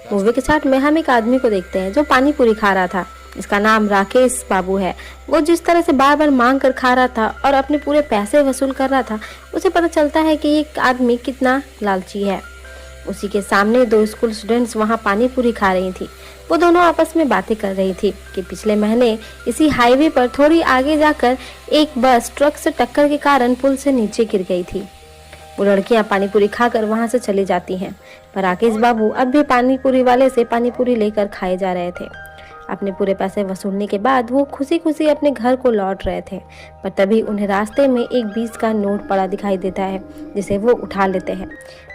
Movie के start में हम एक आदमी को देखते हैं जो पानी पूरी खा रहा था। इसका नाम राकेश बाबू है। वो जिस तरह से बार बार मांग कर खा रहा था और अपने पूरे पैसे वसूल कर रहा था, उसे पता चलता है कि ये आदमी कितना लालची है। उसी के सामने दो स्कूल स्टूडेंट्स वहाँ पानी पूरी खा रही थी। वो दोनों आपस में बातें कर रही थी कि पिछले महीने इसी हाईवे पर थोड़ी आगे जाकर एक बस ट्रक से टक्कर के कारण पुल से नीचे गिर गई थी। वो लड़कियां पानी पूरी खाकर वहां से चली जाती हैं, पर राकेश बाबू अब भी पानी पूरी वाले से पानी पूरी लेकर खाए जा रहे थे। अपने पूरे पैसे वसूलने के बाद वो खुशी खुशी अपने घर को लौट रहे थे, पर तभी उन्हें रास्ते में एक 20 का नोट पड़ा दिखाई देता है, जिसे वो उठा लेते हैं।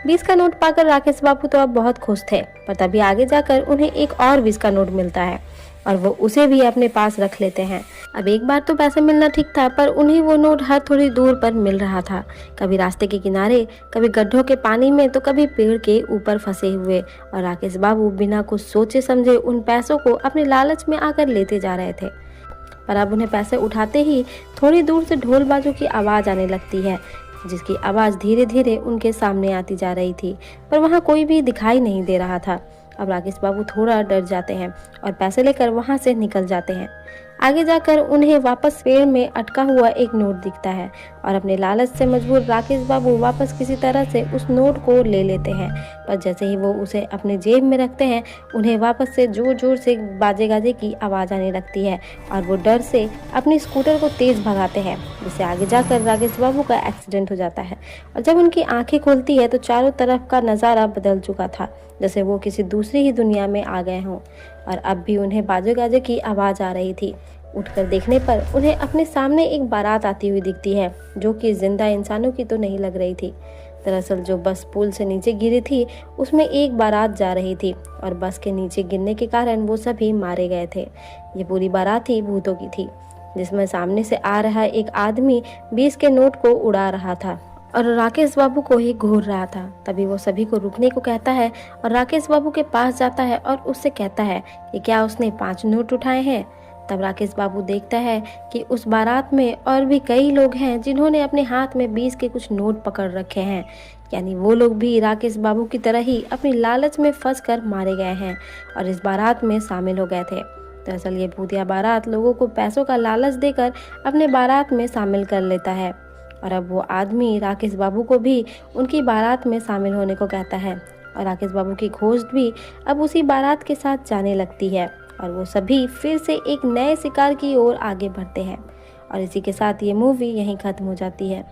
20 का नोट पाकर राकेश बाबू तो अब बहुत खुश थे, पर तभी आगे जाकर उन्हें एक और 20 का नोट मिलता है और वो उसे भी अपने पास रख लेते हैं। अब एक बार तो पैसे मिलना ठीक था, पर उन्हें वो नोट हर थोड़ी दूर पर मिल रहा था, कभी रास्ते के किनारे, कभी गड्ढों के पानी में, तो कभी पेड़ के ऊपर फंसे हुए। और राकेश बाबू बिना कुछ सोचे समझे उन पैसों को अपने लालच में आकर लेते जा रहे थे। पर अब उन्हें पैसे उठाते ही थोड़ी दूर से ढोल बाजों की आवाज़ आने लगती है, जिसकी आवाज़ धीरे धीरे उनके सामने आती जा रही थी, पर वहाँ कोई भी दिखाई नहीं दे रहा था। अब राकेश बाबू थोड़ा डर जाते हैं और पैसे लेकर वहाँ से निकल जाते हैं। आगे जाकर उन्हें वापस पेड़ में अटका हुआ एक नोट दिखता है और अपने लालच से मजबूर राकेश बाबू वापस किसी तरह से उस नोट को ले लेते हैं। पर जैसे ही वो उसे अपने जेब में रखते हैं, उन्हें वापस से जोर जोर से बाजे गाजे की आवाज़ आने लगती है और वो डर से अपनी स्कूटर को तेज़ भगाते हैं, जिससे आगे जाकर राकेश बाबू का एक्सीडेंट हो जाता है। और जब उनकी आंखें खुलती है तो चारों तरफ का नज़ारा बदल चुका था, जैसे वो किसी दूसरी ही दुनिया में आ गए हों। और अब भी उन्हें बाजे गाजे की आवाज़ आ रही थी। उठकर देखने पर उन्हें अपने सामने एक बारात आती हुई दिखती है, जो कि जिंदा इंसानों की तो नहीं लग रही थी। दरअसल जो बस पुल से नीचे गिरी थी, उसमें एक बारात जा रही थी और बस के नीचे गिरने के कारण वो सभी मारे गए थे। ये पूरी बारात ही भूतों की थी, जिसमें सामने से आ रहा एक आदमी 20 के नोट को उड़ा रहा था और राकेश बाबू को ही घूर रहा था। तभी वो सभी को रुकने को कहता है और राकेश बाबू के पास जाता है और उससे कहता है कि क्या उसने 5 नोट उठाए हैं। तब राकेश बाबू देखता है कि उस बारात में और भी कई लोग हैं जिन्होंने अपने हाथ में 20 के कुछ नोट पकड़ रखे हैं, यानी वो लोग भी राकेश बाबू की तरह ही अपनी लालच में फंस कर मारे गए हैं और इस बारात में शामिल हो गए थे। दरअसल ये भूतिया बारात लोगों को पैसों का लालच देकर अपने बारात में शामिल कर लेता है और अब वो आदमी राकेश बाबू को भी उनकी बारात में शामिल होने को कहता है और राकेश बाबू की खोज भी अब उसी बारात के साथ जाने लगती है और वो सभी फिर से एक नए शिकार की ओर आगे बढ़ते हैं। और इसी के साथ ये मूवी यहीं ख़त्म हो जाती है।